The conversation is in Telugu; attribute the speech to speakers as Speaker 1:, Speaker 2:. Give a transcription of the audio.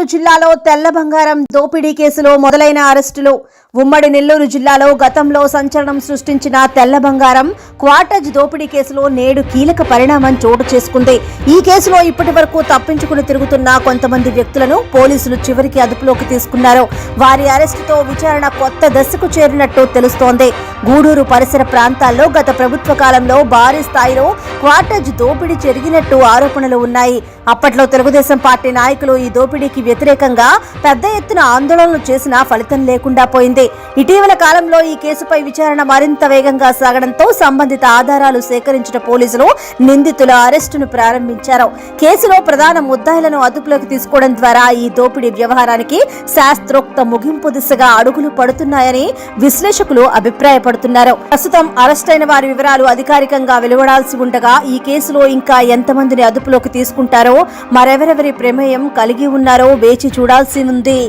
Speaker 1: నెల్లూరు జిల్లాలో తెల్ల బంగారం దోపిడీ కేసులో మొదలైన అరెస్టులు. ఉమ్మడి నెల్లూరు జిల్లాలో గతంలో సంచలనం సృష్టించిన తెల్ల బంగారం క్వార్టజ్ దోపిడీ కేసులో నేడు కీలక పరిణామం చోటు చేసుకుంది. ఈ కేసులో ఇప్పటి వరకు తప్పించుకుని తిరుగుతున్న కొంతమంది వ్యక్తులను పోలీసులు చివరికి అదుపులోకి తీసుకున్నారు. వారి అరెస్టుతో విచారణ కొత్త దశకు చేరినట్టు తెలుస్తోంది. గూడూరు పరిసర ప్రాంతాల్లో గత ప్రభుత్వ కాలంలో భారీ స్థాయిలో క్వార్టజ్ దోపిడీ జరిగినట్టు ఆరోపణలు ఉన్నాయి. అప్పట్లో తెలుగుదేశం పార్టీ నాయకులు ఈ దోపిడీకి వ్యతిరేకంగా పెద్ద ఎత్తున ఆందోళనలు చేసినా ఫలితం లేకుండా పోయింది. ఇటీవల కాలంలో ఈ కేసుపై విచారణ మరింత వేగంగా సాగడంతో సంబంధిత ఆధారాలు సేకరించిన పోలీసులు నిందితుల అరెస్టును ప్రారంభించారు. కేసులో ప్రధాన ముద్దాయిలను అదుపులోకి తీసుకోవడం ద్వారా ఈ దోపిడీ వ్యవహారానికి శాస్త్రోక్త ముగింపు దిశగా అడుగులు పడుతున్నాయని విశ్లేషకులు అభిప్రాయపడుతున్నారు. ప్రస్తుతం అరెస్టైన వారి వివరాలు అధికారికంగా వెలువడాల్సి ఉండగా ఈ కేసులో ఇంకా ఎంతమందిని అదుపులోకి తీసుకుంటారో, మరెవరెవరి ప్రమేయం కలిగి ఉన్నారో వేచి చూడాల్సి ఉంది.